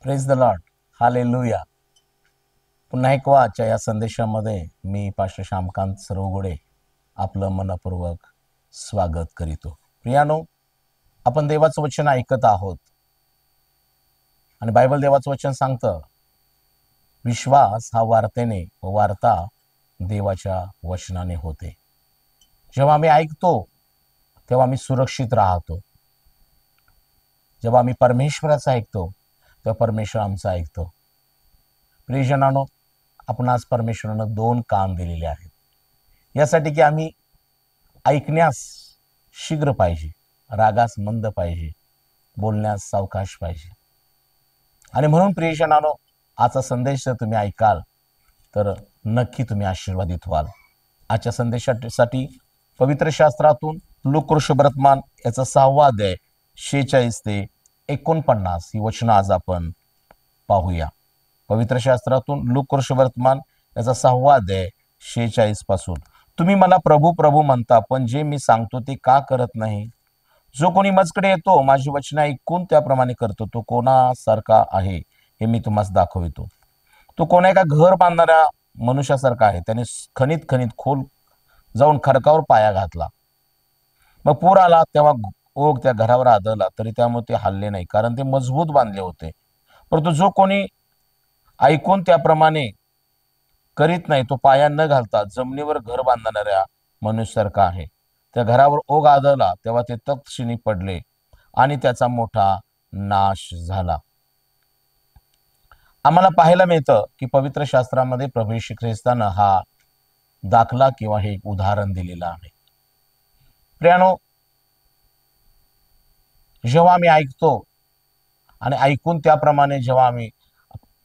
Praise the Lord. Hallelujah. पुन्हा एक आजच्या या संदेशामध्ये मी पास्टर श्यामकांत सरवगुडे आपलं मनपूर्वक स्वागत करीतो. प्रियानो, आपण देवाचं वचन ऐकत आहोत आणि बायबल देवाचं वचन सांगतं, विश्वास हा वार्तेने व वार्ता देवाच्या वचनाने होते. जेव्हा आम्ही ऐकतो तेव्हा आम्ही सुरक्षित राहतो. जेव्हा आम्ही परमेश्वराचं ऐकतो तेव्हा परमेश्वर आमचं ऐकतो. प्रियजनानो, आपण आज परमेश्वरानं 2 काम दिलेले आहेत यासाठी की आम्ही ऐकण्यास शीघ्र पाहिजे, रागास मंद पाहिजे, बोलण्यास सावकाश पाहिजे. आणि म्हणून प्रियजनानो, आजचा संदेश जर तुम्ही ऐकाल तर नक्की तुम्ही आशीर्वादित व्हाल. आजच्या संदेशासाठी पवित्र शास्त्रातून लूका वर्तमान याचा 6वा अध्याय 46 ते 49 ही वचनं आज आपण पाहूया. पवित्र शास्त्रातून लूका वर्तमान याचा 6वा अध्याय 46 पासून. तुम्ही मला प्रभू प्रभू म्हणता, पण जे मी सांगतो ते का करत नाही? जो कोणी माझकडे येतो, माझी वचने ऐकून त्याप्रमाणे करतो, तो कोणासारखा आहे हे मी तुम्हाला दाखवितो. तो कोणा एका घर बांधणाऱ्या मनुष्यासारखा आहे. त्याने खणीत खणीत खोल जाऊन खडकावर पाया घातला. मग पूर आला तेव्हा ओघ त्या घरावर आदळला, तरी त्यामुळे ते हलले नाही, कारण ते मजबूत बांधले होते. परंतु जो कोणी ऐकून त्याप्रमाणे करीत नाही, तो पाया न घालता जमिनीवर घर बांधणाऱ्या मनुष्यासारखा आहे. त्या घरावर ओघ आदळला तेव्हा ते तत्क्षणी पडले आणि त्याचा मोठा नाश झाला. आम्हाला पाहायला मिळतं की पवित्र शास्त्रामध्ये प्रभू येशू ख्रिस्तानं हा दाखला किंवा हे एक उदाहरण दिलेलं आहे. प्रियानो, जेव्हा आम्ही ऐकतो आणि ऐकून त्याप्रमाणे जेव्हा आम्ही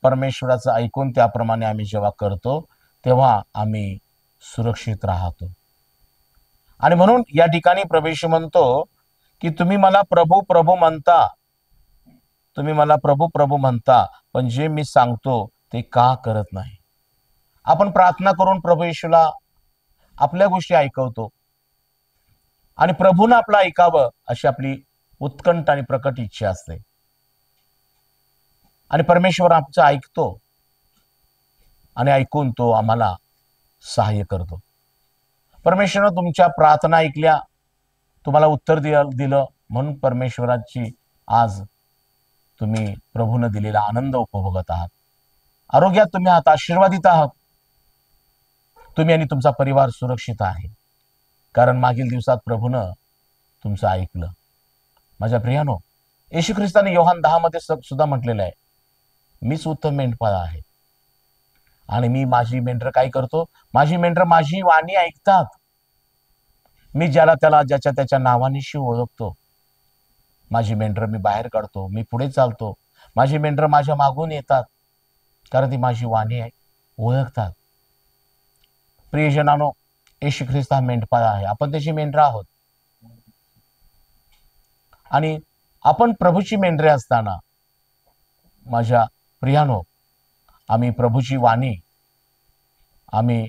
परमेश्वराचं ऐकून त्याप्रमाणे आम्ही जेव्हा करतो तेव्हा आम्ही सुरक्षित राहतो. आणि म्हणून या ठिकाणी प्रभू येशू म्हणतो की तुम्ही मला प्रभू प्रभू म्हणता, तुम्ही मला प्रभू प्रभू म्हणता, पण जे मी सांगतो ते का करत नाही? आपण प्रार्थना करून प्रभू येशूला आपल्या गोष्टी ऐकवतो आणि प्रभूनं आपलं ऐकावं अशी आपली उत्कंठ आणि प्रकट इच्छा असते. आणि परमेश्वर आमचं ऐकतो आणि ऐकून तो आम्हाला सहाय्य करतो. परमेश्वरानं तुमच्या प्रार्थना ऐकल्या, तुम्हाला उत्तर दिलं, म्हणून परमेश्वराची आज तुम्ही प्रभूनं दिलेला आनंद उपभोगत आहात. आरोग्यात तुम्ही आहात, आशीर्वादित आहात. तुम्ही आणि तुमचा परिवार सुरक्षित आहे, कारण मागील दिवसात प्रभूनं तुमचं ऐकलं. माझ्या प्रियानो, येशू ख्रिस्ताने योहान 10 मध्ये सुद्धा म्हटलेलं आहे, मीच उत्तम मेंढपाळ आहे आणि मी माझी मेंढरं काय करतो? माझी मेंढरं माझी वाणी ऐकतात. मी ज्याला त्याला ज्याच्या त्याच्या नावानिशी ओळखतो. माझी मेंढरं मी बाहेर काढतो, मी पुढे चालतो. माझी मेंढरं माझ्या मागून येतात, कारण ती माझी वाणी ओळखतात. प्रियजनानो, येशू ख्रिस्त हा मेंढपाळ आहे, आपण त्याची मेंढरं आहोत. आणि आपण प्रभूची मेंढरे असताना माझ्या प्रियानो, आम्ही प्रभूची वाणी आम्ही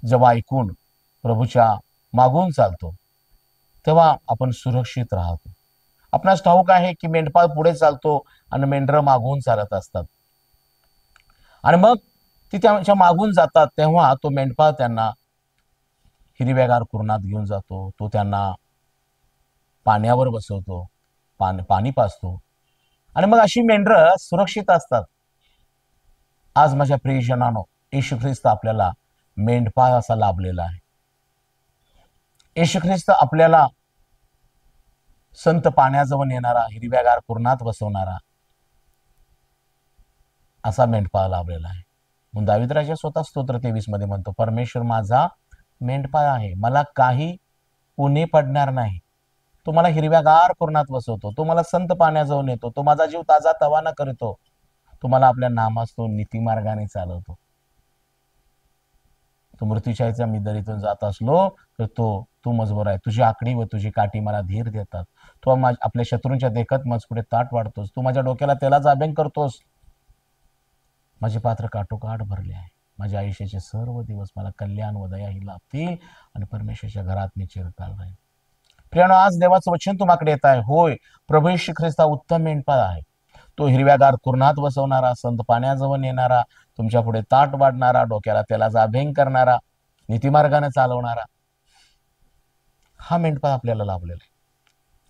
जेव्हा ऐकून प्रभूच्या मागून चालतो तेव्हा आपण सुरक्षित राहतो. आपणास ठाऊक आहे की मेंढपाळ पुढे चालतो आणि मेंढरं मागून चालत असतात. आणि मग ती त्यांच्या मागून जातात तेव्हा तो मेंढपाळ त्यांना हिरव्यागार कुरणात घेऊन जातो. तो त्यांना पाण्यावर बसवतो, पाणी पाजतो आणि मग अशी मेंढरं सुरक्षित असतात. आज माझ्या प्रियजनांनो, येशू ख्रिस्त आपल्याला मेंढपाळ असा लाभलेला आहे. येशू ख्रिस्त आपल्याला संत पाण्याजवळ नेणारा, हिरव्यागार कुरणात बसवणारा असा मेंढपाळ लाभलेला आहे. म्हणून दावीद राजा स्वतः स्तोत्र 23 मध्ये म्हणतो, परमेश्वर माझा मेंढपाळ आहे, मला काही उणे पडणार नाही. तो मला हिरव्यागार कुरणात बसवतो, तो मला संत पाण्याजवळ नेतो, तो माझा जीव ताजा तवाना करतो, तो मला आपल्या नामास तो नीतिमार्गाने चालवतो. तो मृत्यूच्या मी दरीतून जात असलो तर तू मजबूर आहे. तुझी आकडी व तुझी काठी मला धीर देतात. तू आपल्या शत्रूंच्या देखत मजपुढे ताट वाढतोस. तू माझ्या डोक्याला तेलाचा अभ्यंग करतोस. माझे पात्र काठोकाठ भरले आहे. माझ्या आयुष्याचे सर्व दिवस मला कल्याण व दया ही लाभतील आणि परमेश्वराच्या घरात मी चिरकाल राहील. प्रियानो, आज देवाचं वचन तुम्हाकडे येत आहे. होय, प्रभू येशू ख्रिस्त उत्तम मेंढपाळ आहे. तो हिरव्यागार कुरणात बसवणारा, संत पाण्याजवळ नेणारा, तुमच्या पुढे ताट वाढणारा, डोक्याला तेलाचा अभ्यंग करणारा, नीतिमार्गाने चालवणारा, हा मेंढपाळ आपल्याला लाभलेला आहे.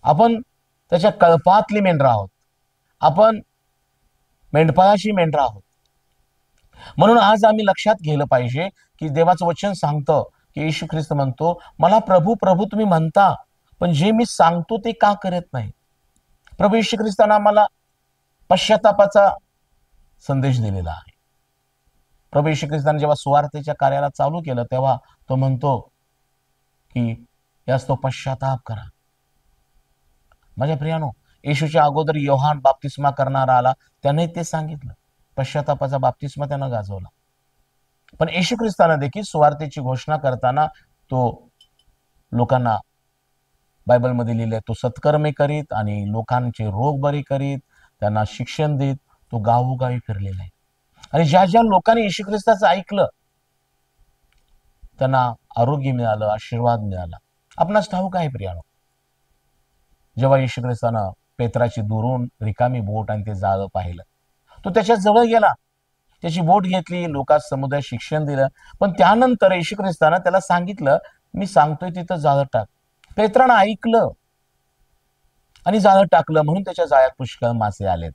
आपण त्याच्या कळपातली मेंढरं आहोत. आपण मेंढपाळाची मेंढरं आहोत. म्हणून आज आम्ही लक्षात घेतलं पाहिजे की देवाचं वचन सांगतं की येशू ख्रिस्त म्हणतो, मला प्रभू प्रभू तुम्ही म्हणता, पण जे मी सांगतो ते का करत नाही. प्रभू येशू ख्रिस्तानं आम्हाला पश्चातापाचा संदेश दिलेला आहे. प्रभू येशू ख्रिस्ताने जेव्हा सुवार्तेच्या कार्याला चालू केलं तेव्हा तो म्हणतो की यास तो पश्चाताप करा. माझ्या प्रियानो, येशूच्या अगोदर योहान बाप्तिस्मा करणारा आला, त्याने ते सांगितलं, पश्चातापाचा बाप्तिस्मा त्यानं गाजवला. पण येशू ख्रिस्तानं देखील सुवार्तेची घोषणा करताना तो लोकांना, बायबलमध्ये लिहिले, तो सत्कर्मे करीत आणि लोकांचे रोग बरे करीत, त्यांना शिक्षण देत तो गावोगावी फिरलेला आहे. आणि ज्या ज्या लोकांनी येशू ख्रिस्ताचं ऐकलं त्यांना आरोग्य मिळालं, आशीर्वाद मिळाला. आपणास ठाऊक आहे प्रियानो, जेव्हा येशू ख्रिस्तानं पेत्राची दुरून रिकामी बोट आणि ते जाळं पाहिलं, तो त्याच्या जवळ गेला, त्याची बोट घेतली, लोकांस समुदाय शिक्षण दिलं. पण त्यानंतर येशू ख्रिस्तानं त्याला सांगितलं, मी सांगतोय तिथं जाळं टाक. पेत्रानं ऐकलं आणि जाळं टाकलं, म्हणून त्याच्या जाळ्यात पुष्कळ मासे आलेत.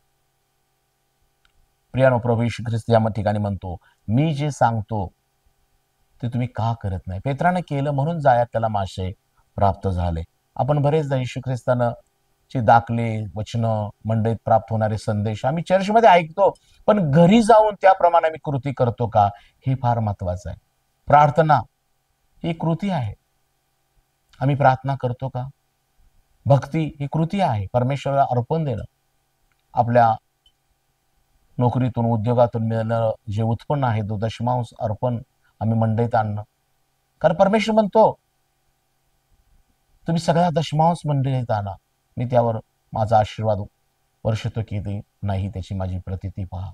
प्रियानो, प्रभू येशू ख्रिस्त या ठिकाणी म्हणतो, मी जे सांगतो ते तुम्ही का करत नाही. पेत्रानं केलं म्हणून जाळ्यात त्याला मासे प्राप्त झाले. आपण बरेचदा येशू ख्रिस्तानं चे दाखले, वचनं, मंडळीत प्राप्त होणारे संदेश आम्ही चर्चमध्ये ऐकतो, पण घरी जाऊन त्याप्रमाणे आम्ही कृती करतो का, हे फार महत्वाचं आहे. प्रार्थना ही कृती आहे. आम्ही प्रार्थना करतो का. भक्ती ही कृती आहे. परमेश्वराला अर्पण देणं, आपल्या नोकरीतून, उद्योगातून मिळणं जे उत्पन्न आहे, तो दशमांश अर्पण आम्ही मंडईत आणणं. कारण परमेश्वर म्हणतो, तुम्ही सगळ्या दशमांश मंडळीत आणा, मी त्यावर माझा आशीर्वाद वर्षतो की नाही त्याची माझी प्रतिती पहा.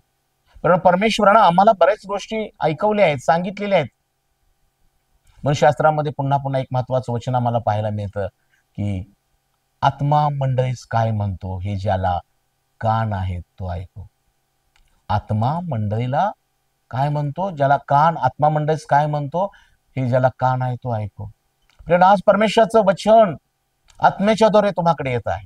कारण परमेश्वरानं आम्हाला बऱ्याच गोष्टी ऐकवल्या आहेत, सांगितलेल्या आहेत. म्हणून शास्त्रामध्ये पुन्हा पुन्हा एक महत्वाचं वचन आम्हाला पाहायला मिळतं की आत्मा मंडळीस काय म्हणतो, हे ज्याला कान आहेत तो ऐको. आत्मा मंडळीला काय म्हणतो, ज्याला कान, आत्मा मंडळीस काय म्हणतो, हे ज्याला कान आहे तो ऐको. कारण आज परमेश्वराचं वचन आत्म्याच्याद्वारे तुम्हाकडे येत आहे.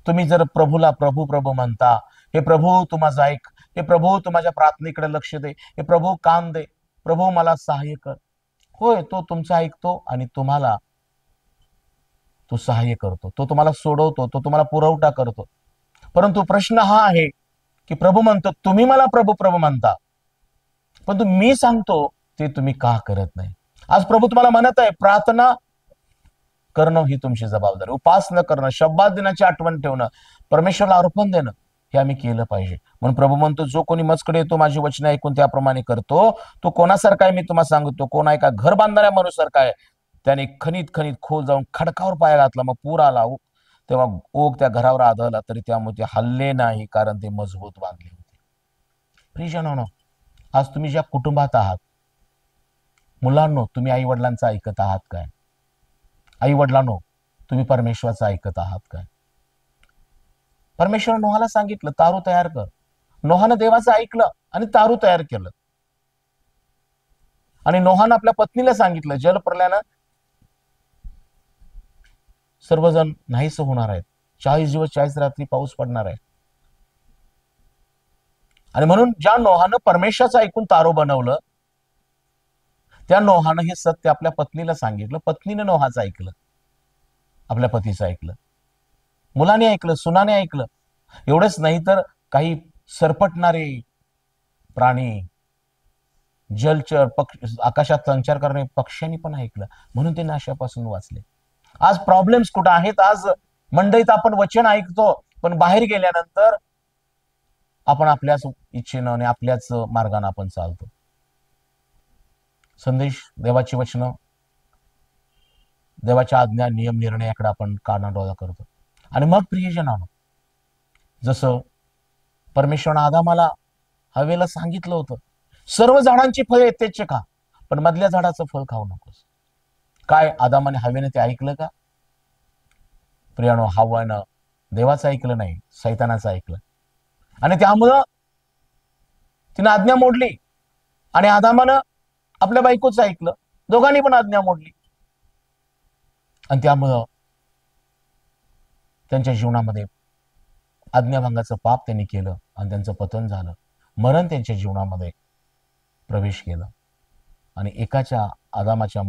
तुम्ही जर प्रभूला प्रभू प्रभू म्हणता, हे प्रभू तू माझं ऐक, हे प्रभू तू माझ्या प्रार्थनेकडे लक्ष दे, हे प्रभू कान दे, प्रभू मला सहाय्य कर. होय, तो तुमचं ऐकतो आणि तुम्हाला तो सहाय्य करतो, तो तुम्हाला सोडवतो, तो तुम्हाला पुरवठा करतो. परंतु प्रश्न हा आहे की प्रभू म्हणतो, तुम्ही मला प्रभू प्रभू म्हणता, पण मी सांगतो ते तुम्ही का करत नाही. आज प्रभू तुम्हाला म्हणत आहे, प्रार्थना करणं ही तुमची जबाबदारी, उपासना करणं, शब्दात दिनाची आठवण ठेवणं, परमेश्वराला अर्पण देणं, हे आम्ही केलं पाहिजे. म्हणून प्रभू म्हणतो, जो कोणी मजकडे येतो, माझी वचने ऐकून त्याप्रमाणे करतो, तो कोणासारखा आहे मी तुम्हाला सांगतो, कोण आहे का घर बांधणाऱ्या माणूसारखा आहे. त्याने खनित खनित खोल जाऊन खडकावर पाय घातला, मग पूर आला, तेव्हा ओघ त्या घरावर आदळला, तरी त्यामुळे ते हल्ले नाही, कारण ते मजबूत बांधले होते. प्रियजनांनो, आज तुम्ही ज्या कुटुंबात आहात, मुलांनो, तुम्ही आई वडिलांचं ऐकत आहात काय. आई वडिलांनो, तुम्ही परमेश्वराचं ऐकत आहात काय. परमेश्वर नोहाला सांगितलं, तारू तयार कर. नोहानं देवाचं ऐकलं आणि तारू तयार केलं. आणि नोहानं आपल्या पत्नीला सांगितलं, जलप्रलयानं सर्वजण नाहीस होणार आहेत, 40 दिवस 40 रात्री पाऊस पडणार आहे. आणि म्हणून ज्या नोहानं परमेश्वराचं ऐकून तारू बनवलं, त्या नोहानं हे सत्य आपल्या पत्नीला सांगितलं. पत्नीने नोहाचं ऐकलं, आपल्या पतीचं ऐकलं, मुलाने ऐकलं, सुनाने ऐकलं. एवढंच नाही तर काही सरपटणारे प्राणी, जलचर, आकाशात संचार करणारे पक्ष्यांनी पण ऐकलं, म्हणून ते नाशापासून वाचले. आज प्रॉब्लेम्स कुठं आहेत. आज मंडईत आपण वचन ऐकतो, पण बाहेर गेल्यानंतर आपण आपल्याच इच्छेनं आणि आपल्याच मार्गाने आपण चालतो. संदेश, देवाची वचनं, देवाच्या आज्ञा, नियम, निर्णयाकडे आपण कानाडोळा करतो. आणि मग प्रियजनांनो, जसं परमेश्वरानं आदामाला, हवेला सांगितलं होतं, सर्व झाडांची फळे येतेच खा, पण मधल्या झाडाचं फळ खाऊ नकोस. काय आदामाने हवेने ते ऐकलं का. प्रियानो, हव्वानं देवाचं ऐकलं नाही, सैतानाचं ऐकलं. आणि त्यामुळं तिनं आज्ञा मोडली आणि आदामानं आपल्या बायकोचं ऐकलं, दोघांनी पण आज्ञा मोडली आणि त्यामुळं त्यांच्या जीवनामध्ये आज्ञाभंगाचं पाप त्यांनी केलं आणि त्यांचं पतन झालं, मरण त्यांच्या जीवनामध्ये प्रवेश केला आणि एकाच्या आदामाच्या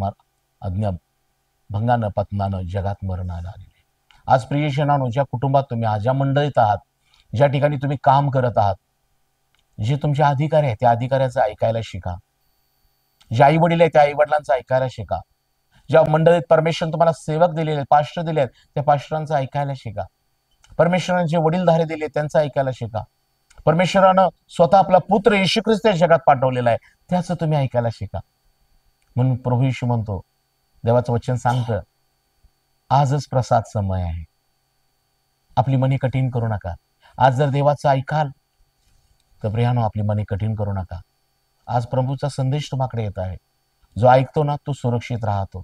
आज्ञाभंगानं पतनानं जगात मरण आलेले. आज प्रियजनांनो, ज्या कुटुंबात तुम्ही आहात, ज्या मंडळीत आहात, ज्या ठिकाणी तुम्ही काम करत आहात, जे तुमचे अधिकारी आहेत त्या अधिकाऱ्याचं ऐकायला शिका. जे आई वडील आहेत त्या आई वडिलांचं ऐकायला शिका. ज्या मंडळीत परमेश्वर तुम्हाला सेवक दिलेले, पास्टर दिले आहेत, त्या पास्टरांचं ऐकायला शिका. परमेश्वराने जे वडीलधारे दिले त्यांचं ऐकायला शिका. परमेश्वरानं स्वतः आपला पुत्र येशू ख्रिस्त जगात पाठवलेला आहे, त्याचं तुम्ही ऐकायला शिका. म्हणून प्रभू येशू म्हणतो, देवाचं वचन सांगतं, आजच प्रसाद समय आहे. आपली मने कठीण करू नका. आज जर देवाचं ऐकाल तर प्रियानो, आपली मने कठीण करू नका. आज प्रभूचा संदेश तुम्हाकडे येत आहे. जो ऐकतो ना तो सुरक्षित राहतो.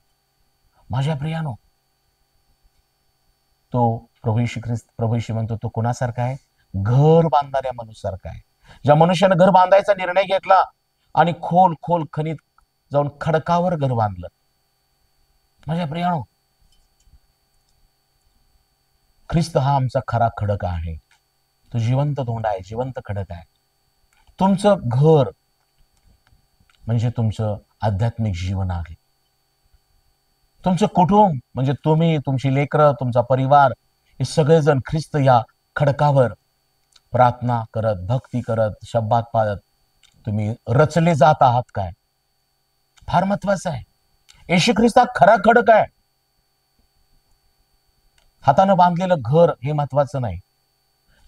माझ्या प्रियानो, तो प्रभू येशू म्हणतो, तो कोणासारखा आहे? घर बांधणाऱ्या मनुष्यासारखा आहे. ज्या मनुष्यानं घर बांधायचा निर्णय घेतला आणि खोल खोल खणीत जाऊन खडकावर घर बांधलं. माझ्या प्रियानो, ख्रिस्त हा आमचा खरा खडक आहे. तो जिवंत धोंडा आहे, जिवंत खडक आहे. तुमचं घर म्हणजे तुमचं आध्यात्मिक जीवन आहे. तुमचं कुटुंब म्हणजे तुम्ही, तुमची लेकरं, तुमचा परिवार, हे सगळेजण ख्रिस्त या खडकावर प्रार्थना करत, भक्ती करत, शब्दात पाळत तुम्ही रचले जात आहात काय? फार महत्वाचं आहे. येशू ख्रिस्त हा खरा खडक आहे. हातानं बांधलेलं घर हे महत्वाचं नाही.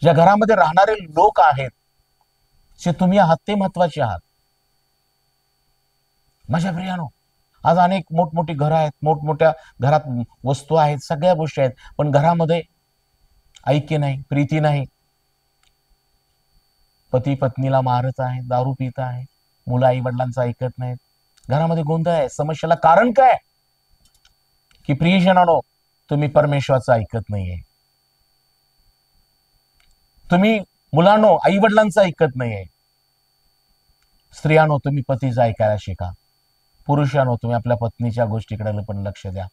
ज्या घरामध्ये राहणारे लोक आहेत, जे तुम्ही आहात, ते महत्वाचे आहात. माझ्या प्रियानो, आज अनेक मोठमोठी घरं आहेत, मोठमोठ्या घरात वस्तू आहेत, सगळ्या गोष्टी आहेत, पण घरामध्ये ऐक्य नाही, प्रीती नाही. पती पत्नीला मारत आहे, दारू पित आहे, मुलं आई वडिलांचं ऐकत नाहीत, घरामध्ये गोंधळ आहे. समस्येला कारण काय? की प्रियजनांनो, तुम्ही परमेश्वराचं ऐकत नाहीये. तुम्ही मुलांनो आई वडिलांचं ऐकत नाहीये. स्त्रियांनो, तुम्ही पतीचं ऐकायला शिका. पुरुषांनो, तुम्ही आपल्या पत्नीच्या गोष्टीकडे पण लक्ष द्या.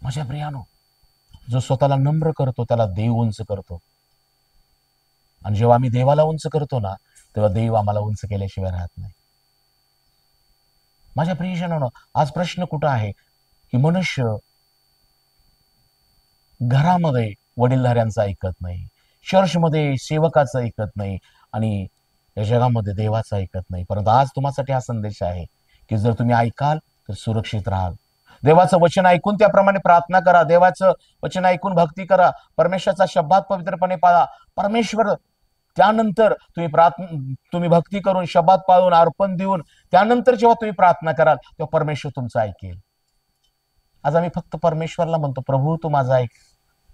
माझ्या प्रियानो, जो स्वतःला नम्र करतो त्याला देव उंच करतो. आणि जेव्हा आम्ही देवाला उंच करतो ना, तेव्हा देव आम्हाला उंच केल्याशिवाय राहत नाही. माझ्या प्रियजनांनो, आज प्रश्न कुठं आहे की मनुष्य घरामध्ये वडीलधाऱ्यांचं ऐकत नाही, चर्चमध्ये सेवकाचं ऐकत नाही आणि या जगामध्ये देवाचं ऐकत नाही. परंतु आज तुम्हासाठी हा संदेश आहे की जर तुम्ही ऐकाल तर सुरक्षित राहाल. देवाचं वचन ऐकून त्याप्रमाणे प्रार्थना करा. देवाचं वचन ऐकून भक्ती करा. परमेश्वराचा शब्दात पवित्रपणे पाळा. परमेश्वर त्यानंतर तुम्ही भक्ती करून, शब्दात पाळून, अर्पण देऊन त्यानंतर जेव्हा तुम्ही प्रार्थना कराल तेव्हा परमेश्वर तुमचं ऐकेल. आज आम्ही फक्त परमेश्वरला म्हणतो, प्रभू तू माझा ऐक,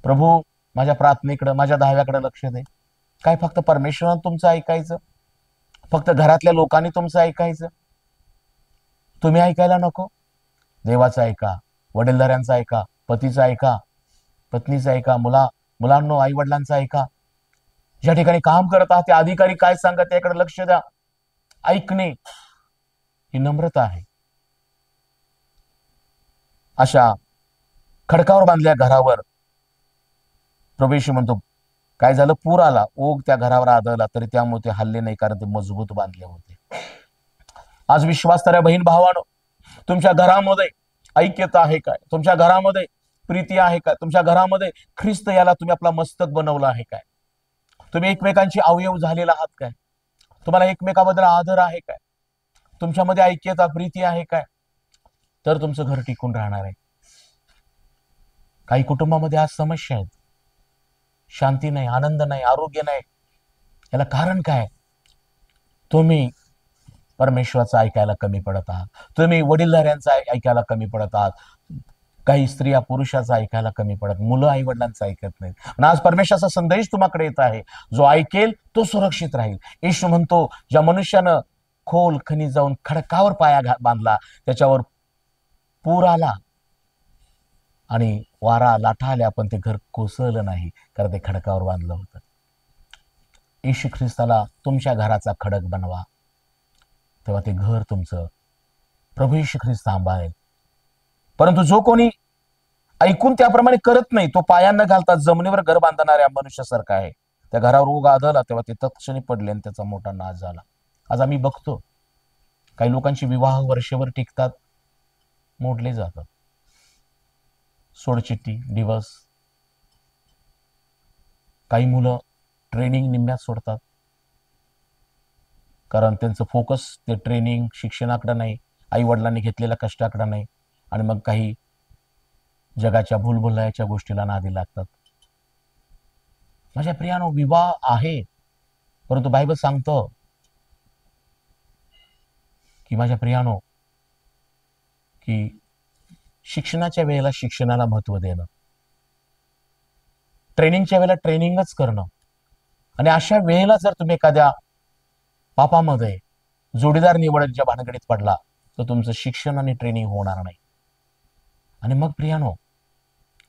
प्रभू माझ्या प्रार्थनेकडे, माझ्या दहाव्याकडे लक्ष दे. काय फक्त परमेश्वरानं तुमचं ऐकायचं? फक्त घरातल्या लोकांनी तुमचं ऐकायचं? तुम्ही ऐकायला नको? देवाचं ऐका, वडीलधाऱ्यांचं ऐका, पतीचं ऐका, पत्नीचं ऐका, मुलांनो आई वडिलांचं ऐका. ज्या ठिकाणी काम करत आहात त्या अधिकारी काय सांगतात त्याकडे लक्ष द्या. ऐकणे ही नम्रता आहे. अशा खडकावर बांधल्या घरावर प्रभू येशू म्हणतो, काय झालं? पूर आला, ओघ त्या घरावर आदळला तरी त्यामुळे ते हल्ले नाही, कारण ते मजबूत बांधले होते. आज विश्वासणाऱ्या बहीण भावानो, तुमच्या घरामध्ये ऐक्यता आहे काय? तुमच्या घरामध्ये प्रीती आहे काय? तुमच्या घरामध्ये ख्रिस्त याला तुम्ही आपला मस्तक बनवला आहे काय? तुम्ही एकमेकांची अवयव झालेला आहात काय? तुम्हाला एकमेकाबद्दल आदर आहे काय? तुमच्यामध्ये ऐक्यता, प्रीती आहे काय? तर तुमचं घर टिकून राहणार आहे. काही कुटुंबामध्ये आज समस्या आहेत, शांती नाही, आनंद नाही, आरोग्य नाही. याला कारण काय? तुम्ही परमेश्वराचं ऐकायला कमी पडत आहात. तुम्ही वडीलधाऱ्यांचं ऐकायला कमी पडत आहात. काही स्त्रिया पुरुषाचं ऐकायला कमी पडत, मुलं आई वडिलांचं ऐकत नाहीत. आणि आज परमेश्वराचा संदेश तुम्हाकडे येत आहे, जो ऐकेल तो सुरक्षित राहील. येशू म्हणतो, ज्या मनुष्यानं खोल खणी जाऊन खडकावर पाया बांधला, त्याच्यावर पूर आला आणि वारा लाटा आल्या, पण ते घर कोसळलं नाही, कारण ते खडकावर बांधलं होतं. येशू ख्रिस्ताला तुमच्या घराचा खडक बनवा, तेव्हा ते घर तुमचं प्रभू येशू ख्रिस्त सांभाळेल. परंतु जो कोणी ऐकून त्याप्रमाणे करत नाही, तो पाया न घालता जमिनीवर घर बांधणाऱ्या मनुष्यासारखा आहे. त्या घरावर ऊग आदळला तेव्हा ते तत्क्षणी पडले आणि त्याचा मोठा नाश झाला. आज आम्ही बघतो काही लोकांचे विवाह वर्षभर टिकतात, मोडले जातात. सोडचिठ्ठी, डिव्हर्स. काही मुलं ट्रेनिंग निम्म्यात सोडतात, कारण त्यांचं फोकस ते ट्रेनिंग शिक्षणाकडे नाही, आई वडिलांनी घेतलेल्या कष्टाकडे नाही, आणि मग काही जगाच्या भूलभुलैयाच्या गोष्टीला नादी लागतात. माझ्या प्रियानो, विवाह आहे, परंतु बायबल सांगतं की माझ्या प्रियानो, की शिक्षणाच्या वेळेला शिक्षणाला महत्त्व देणं, ट्रेनिंगच्या वेळेला ट्रेनिंगच करणं. आणि अशा वेळेला जर तुम्ही एखाद्या पापामध्ये जोडीदार निवडण्याच्या भानगडीत पडला, तर तुमचं शिक्षण आणि ट्रेनिंग होणार नाही. आणि मग प्रियानो,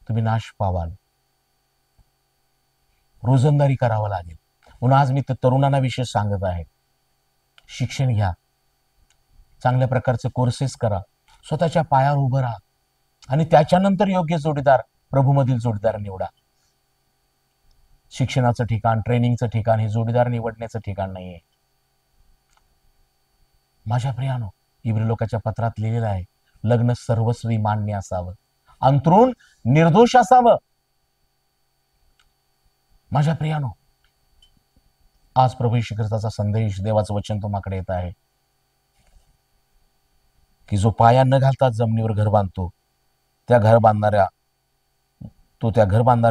तुम्ही नाश पावाल, रोजंदारी करावं लागेल. म्हणून आज मी तरुणांना विशेष सांगत आहे, शिक्षण घ्या, चांगल्या प्रकारचे कोर्सेस करा, स्वतःच्या पायावर उभं राहा, आणि त्याच्यानंतर योग्य जोडीदार, प्रभूमधील जोडीदार निवडा. शिक्षणाचं ठिकाण, ट्रेनिंगचं ठिकाण हे जोडीदार निवडण्याचं ठिकाण नाहीये. माझ्या प्रियानो, इब्री लोकांच्या पत्रात लिहिलेलं आहे, लग्न सर्वस्वी मान्य असावं, अंतरून निर्दोष असावं. माझ्या प्रियानो, आज प्रभू येशू ख्रिस्ताचा संदेश, देवाचं वचन तुम्हाकडे येत आहे की जो पाया न घालता जमिनीवर घर बांधतो, त्या घर बांधणाऱ्या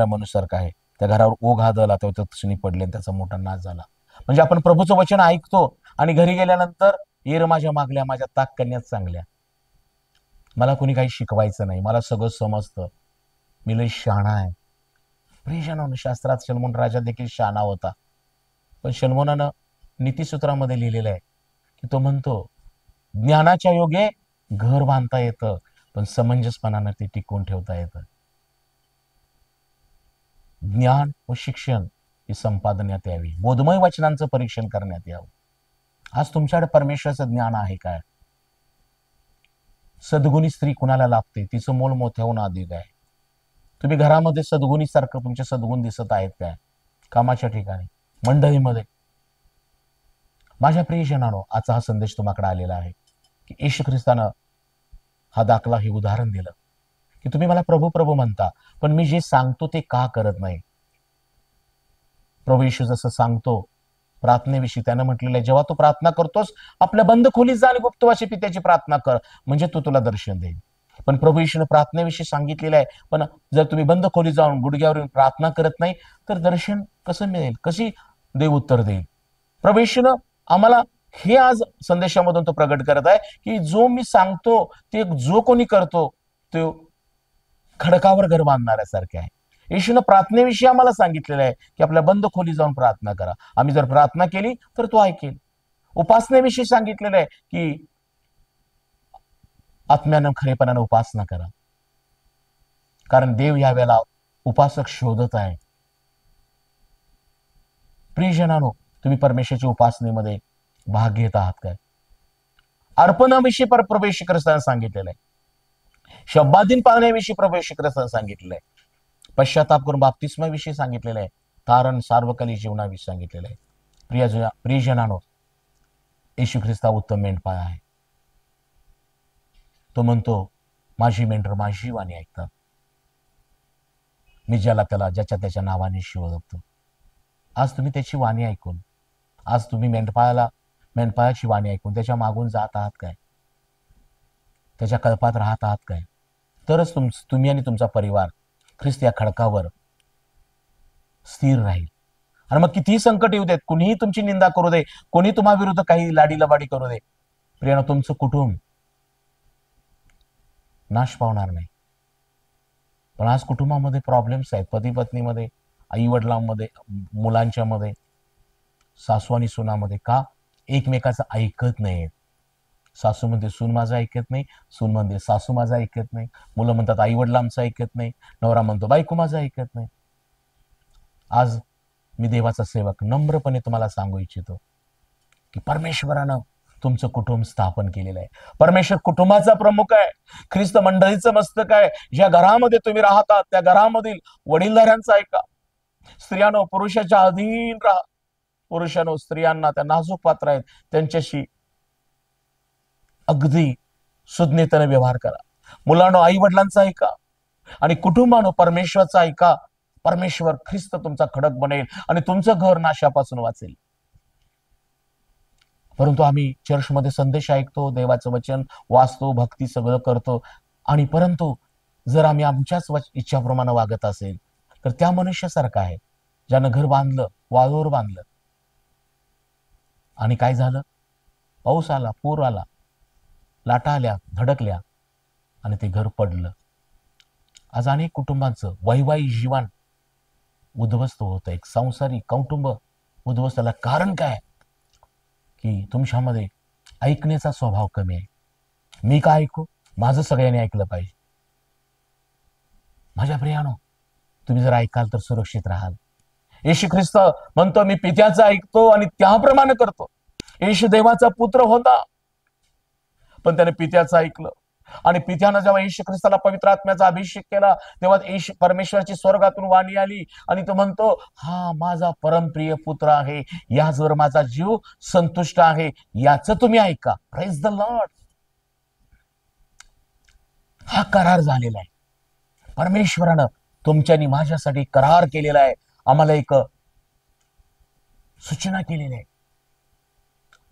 मनुष्यासारखा आहे. त्या घरावर ओघ आदळला तेव्हा तत्क्षणी पडले आणि त्याचा मोठा नाश झाला. म्हणजे आपण प्रभूचं वचन ऐकतो आणि घरी गेल्यानंतर, येर माझ्या मागल्या, माझ्या ताक कन्यात चांगल्या, मला कोणी काही शिकवायचं नाही, मला सगळं समजतं, मी लय शहाणा आहे. प्रियजनांनो, शास्त्रात शलोमोन राजा देखील शहाणा होता, पण शलोमोनानं नीतिसूत्रामध्ये लिहिलेलं आहे की तो म्हणतो, ज्ञानाच्या योगे घर बांधता येतं, पण समंजसपणानं ते टिकवून ठेवता येतं. ज्ञान व शिक्षण ही संपादण्यात यावी, बोधमय वचनांचं परीक्षण करण्यात यावं. आज तुमच्याकडे परमेश्वराचं ज्ञान आहे काय? सद्गुणी स्त्री कुणाला लाभते, तिचं मोल मोठ्याहून अधिक आहे. तुम्ही घरामध्ये सद्गुणी सारखं तुमचे सद्गुण दिसत आहेत काय? कामाच्या ठिकाणी, मंडळीमध्ये? माझ्या प्रियजनांनो, आजचा हा संदेश तुम्हाकडे आलेला आहे की येशू ख्रिस्तानं हा दाखला, हे उदाहरण दिलं की तुम्ही मला प्रभू प्रभू म्हणता, पण मी जे सांगतो ते का करत नाही. प्रभू येशू जसं सांगतो प्रार्थनेविषयी, त्यानं म्हटलेलं आहे, जेव्हा तू प्रार्थना करतोस, आपल्या बंद खोलीत जा आणि गुप्तवासी पित्याची प्रार्थना कर, म्हणजे तो तुला दर्शन देईल. पण प्रभू येशूने प्रार्थनेविषयी सांगितलेलं आहे, पण जर तुम्ही बंद खोलीत जाऊन गुडघ्यावर येऊन प्रार्थना करत नाही, तर दर्शन कसं मिळेल, कशी देव उत्तर देईल? प्रभू येशूनं आम्हाला हे आज संदेशामधून तो प्रगट करत आहे की जो मी सांगतो ते जो कोणी करतो, तो खडकावर घर बांधणाऱ्यासारखे आहे. येशूनं प्रार्थनेविषयी आम्हाला सांगितलेलं आहे की आपल्या बंद खोली जाऊन प्रार्थना करा. आम्ही जर प्रार्थना केली तर तो ऐकेल. उपासनेविषयी सांगितलेलं आहे की आत्म्यानं खरेपणानं उपासना करा, कारण देव या वेळेला उपासक शोधत आहे. प्रियजनांनो, तुम्ही परमेश्वराच्या उपासनेमध्ये भाग घेत आहात काय? अर्पणाविषयी प्रभू येशू ख्रिस्तानं सांगितलेलं आहे, शब्दाधीन पाळण्याविषयी प्रभू येशू ख्रिस्तानं सांगितलेलं आहे, पश्चाताप करून बाप्तिस्माविषयी सांगितलेलं आहे, तारण सार्वकालिक जीवनाविषयी सांगितलेलं आहे. प्रियजनांनो, येशू ख्रिस्ता उत्तम मेंढपाळ आहे. तो म्हणतो, माझी मेंढर माझी वाणी ऐकतात, मी ज्याला त्याला ज्याच्या त्याच्या नावाने शिवतो. आज तुम्ही त्याची वाणी ऐकून, आज तुम्ही मेंढपाळाची वाणी ऐकून त्याच्या मागून जात आहात काय? त्याच्या कल्पात राहत आहात काय? तरच तुम्ही आणि तुमचा परिवार ख्रिस्त या खडकावर स्थिर राहील. आणि मग कितीही संकट येऊ देत, कुणीही तुमची निंदा करू दे, कोणी तुम्हा विरुद्ध काही लाडी लबाडी करू दे, प्रियानो, तुमचं कुटुंब नाश पावणार नाही. पण आज कुटुंबामध्ये प्रॉब्लेम्स आहेत, पती पत्नीमध्ये, आई वडिलांमध्ये, मुलांच्या मध्ये, सासू आणि सुनामध्ये. का? एकमेकाचं ऐकत नाहीत. सासू म्हणते सून माझं ऐकत नाही, सून म्हणते सासू माझं ऐकत नाही, मुलं म्हणतात आई वडिलांचं ऐकत नाही, नवरा म्हणतो बायको माझं ऐकत नाही. आज मी देवाचा सेवक नम्रपणे तुम्हाला सांगू इच्छितो की परमेश्वरानं तुमचं कुटुंब स्थापन केलेलं आहे. परमेश्वर कुटुंबाचा प्रमुख आहे, ख्रिस्त मंडळीचं मस्तक आहे. ज्या घरामध्ये तुम्ही राहतात त्या घरामधील वडीलधाऱ्यांचा ऐका. स्त्रियानो पुरुषाच्या अधीन राहा. पुरुषांनो स्त्रियांना त्या नाजूक पात्र आहेत त्यांच्याशी अगदी सुज्ञतेने व्यवहार करा. मुलांनो आई वडिलांचा ऐका आणि कुटुंबानो परमेश्वराचा ऐका. परमेश्वर ख्रिस्त तुमचा खडक बनेल आणि तुमचं घर नाशापासून वाचेल. परंतु आम्ही चर्चमध्ये संदेश ऐकतो, देवाचं वचन वाचतो, भक्ती सगळं करतो, आणि परंतु जर आम्ही आमच्याच इच्छाप्रमाणे वागत असेल तर त्या मनुष्यासारखं आहे ज्यानं घर बांधलं, वाळूवर बांधलं, आणि काय झालं? पाऊस आला, पूर आला, लाटा आल्या, धडकल्या आणि ते घर पडलं. आज अनेक कुटुंबांचं वैवाहिक जीवन उद्ध्वस्त होतं. एक सांसारिक कौटुंब उद्ध्वस्त झालं. कारण काय? की तुमच्यामध्ये ऐकण्याचा स्वभाव कमी आहे. मी काय ऐकू? माझं सगळ्यांनी ऐकलं पाहिजे. माझ्या प्रियानो, तुम्ही जर ऐकाल तर सुरक्षित राहाल. येशू ख्रिस्त म्हणतो मी पित्याचं ऐकतो आणि त्याप्रमाणे करतो. येशू देवाचा पुत्र होता पण त्याने पित्याचं ऐकलं, आणि पित्यानं जेव्हा येशू ख्रिस्ताला पवित्र आत्म्याचा अभिषेक केला तेव्हा येशू परमेश्वराची स्वर्गातून वाणी आली आणि तो म्हणतो हा माझा परमप्रिय पुत्र आहे, याचवर माझा जीव संतुष्ट आहे, याचं तुम्ही ऐका. Praise the Lord. हा करार झालेला आहे. परमेश्वरानं तुमच्यानी माझ्यासाठी करार केलेला आहे. आम्हाला एक सूचना केलेली आहे.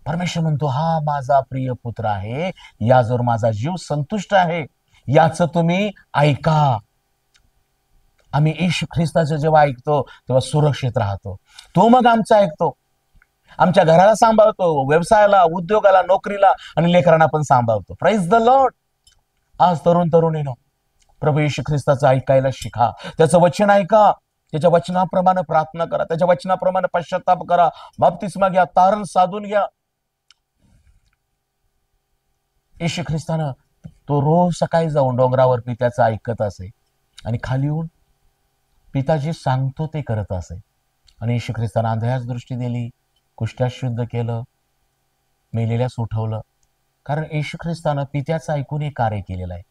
परमेश्वर म्हणतो हा माझा प्रिय पुत्र आहे, याजवर माझा जीव संतुष्ट आहे, याचं तुम्ही ऐका. आम्ही येशू ख्रिस्ताचं जेव्हा ऐकतो तेव्हा सुरक्षित राहतो. तो मग आमचं ऐकतो, आमच्या घराला सांभाळतो, व्यवसायाला, उद्योगाला, नोकरीला आणि लेकरांना पण सांभाळतो. Praise the Lord. आज तरुणीनो, प्रभू येशू ख्रिस्ताचं ऐकायला शिका. त्याचं वचन ऐका, त्याच्या वचनाप्रमाणे प्रार्थना करा, त्याच्या वचनाप्रमाणे पश्चाताप करा, बाप्तिस्मा घ्या, तारण साधून घ्या. येशू ख्रिस्तानं तो रोज सकाळी जाऊन डोंगरावर पित्याचं ऐकत असे आणि खाली येऊन पिता जे सांगतो ते करत असे. आणि येशू ख्रिस्तानं आंधळ्यास दृष्टी दिली, कुष्ठ्यास शुद्ध केलं, मेलेल्यास उठवलं. कारण येशू ख्रिस्तानं पित्याचं ऐकून हे कार्य केलेलं आहे.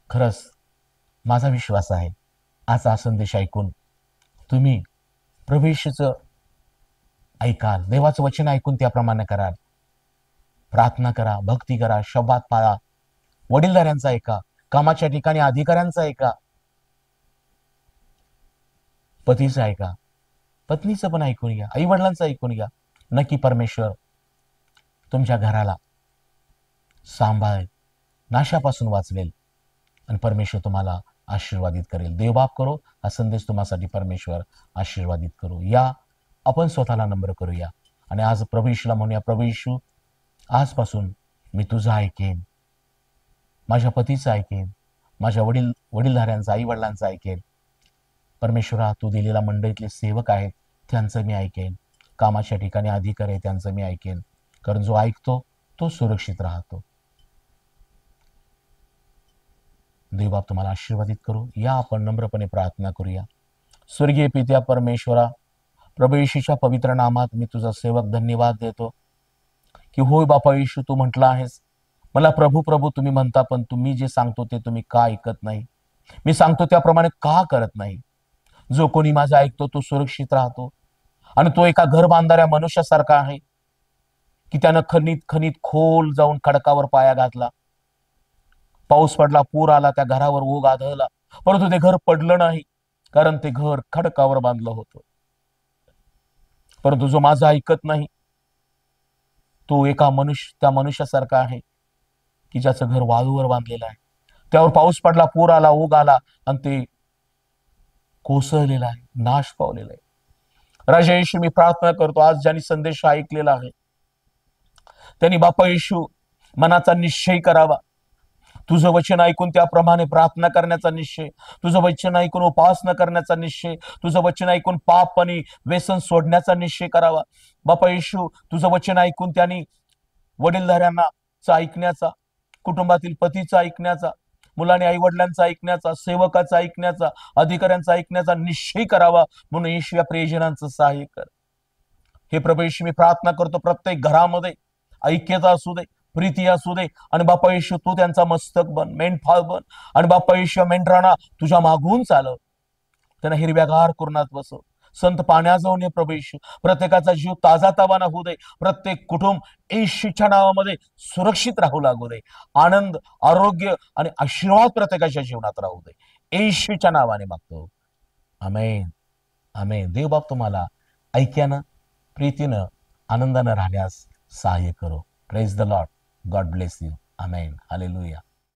खरंच माझा विश्वास आहे आज हा संदेश ऐकून तुम्ही प्रभू येशूचं ऐकाल, देवाचं वचन ऐकून त्याप्रमाणे कराल. प्रार्थना करा, भक्ती करा, शब्दात पाळा, वडीलधाऱ्यांचा ऐका, कामाच्या ठिकाणी अधिकाऱ्यांचा ऐका, पतीचं ऐका, पत्नीचं पण ऐकून घ्या, आई वडिलांचं ऐकून घ्या. नक्की परमेश्वर तुमच्या घराला सांभाळेल, नाशापासून वाचवेल आणि परमेश्वर तुम्हाला आशीर्वादित करेल. देवबाप करो हा संदेश तुम्हासाठी परमेश्वर आशीर्वादित करो. या आपण स्वतःला नम्र करूया आणि आज प्रभू येशूला म्हणूया, प्रभू येशू आजपासून मी तुझं ऐकेन, माझ्या पतीचं ऐकेन, माझ्या वडीलधाऱ्यांचं, आई वडिलांचं ऐकेन. परमेश्वरा तू दिलेल्या मंडळीतले सेवक आहेत त्यांचं मी ऐकेन, कामाच्या ठिकाणी अधिकारी आहे त्यांचं मी ऐकेन. कारण जो ऐकतो तो सुरक्षित राहतो. देवबाप तुम्हाला आशीर्वादित करू. या आपण नम्रपणे प्रार्थना करूया. स्वर्गीय पित्या परमेश्वरा, प्रभू येशूच्या पवित्र नामात मी तुझा सेवक धन्यवाद देतो की होय बापा येशू, तू म्हटला आहेस मला प्रभू प्रभू तुम्ही म्हणता, पण तुम्ही जे सांगतो ते तुम्ही का ऐकत नाही? मी सांगतो त्याप्रमाणे का करत नाही? जो कोणी माझा ऐकतो तो सुरक्षित राहतो. आणि तो एका घर बांधणाऱ्या मनुष्यासारखा आहे की त्यानं खणीत खोल जाऊन खडकावर पाया घातला, पाऊस पडला, पूर आला, त्या घरावर ओघ आदळला, परंतु ते घर पडलं नाही, कारण ते घर खडकावर बांधलं होतं. परंतु जो माझा ऐकत नाही तो त्या मनुष्यासारखा आहे की ज्याचं घर वाळूवर बांधलेलं आहे, त्यावर पाऊस पडला, पूर आला, ओघ आला आणि ते कोसळलेलं आहे, नाश पावलेलं आहे. राजा येशू, मी प्रार्थना करतो आज ज्यांनी संदेश ऐकलेला आहे त्यांनी बापा येशू मनाचा निश्चय करावा, तुझं वचन ऐकून त्याप्रमाणे प्रार्थना करण्याचा निश्चय, तुझं वचन ऐकून उपासना करण्याचा निश्चय, तुझं वचन ऐकून पाप आणि व्यसन सोडण्याचा निश्चय करावा. बापा येशू, तुझं वचन ऐकून त्यांनी वडीलधाऱ्यांना ऐकण्याचा, कुटुंबातील पतीचा ऐकण्याचा, मुलाने आई वडिलांचा ऐकण्याचा, सेवकाचा ऐकण्याचा, अधिकाऱ्यांचा ऐकण्याचा निश्चय करावा, म्हणून येशू या प्रियजनांचं सहाय्य कर. हे प्रभू येशू, मी प्रार्थना करतो प्रत्येक घरामध्ये ऐक्यता असू दे, प्रीती असू दे, आणि बापा येशू तू त्यांचा मस्तक बन, मेंढपाळ बन, आणि बापा येशू मेंढरांना तुझ्या मागून चालव, त्यांना हिरव्यागार कुरणात बसव. संत पाण्याजवळ प्रभू येशू, प्रत्येकाचा जीव ताजा तावाना होऊ दे, प्रत्येक कुटुंब येशूच्या नावामध्ये सुरक्षित राहू लागू दे, आनंद, आरोग्य आणि आशीर्वाद प्रत्येकाच्या जीवनात राहू दे, येशूच्या नावाने मागतो. आमेन, आमेन. देव बाप तुम्हाला ऐक्यानं, प्रीतीनं, आनंदानं राहण्यास सहाय्य करो. Praise the Lord. God bless you. Amen. Hallelujah.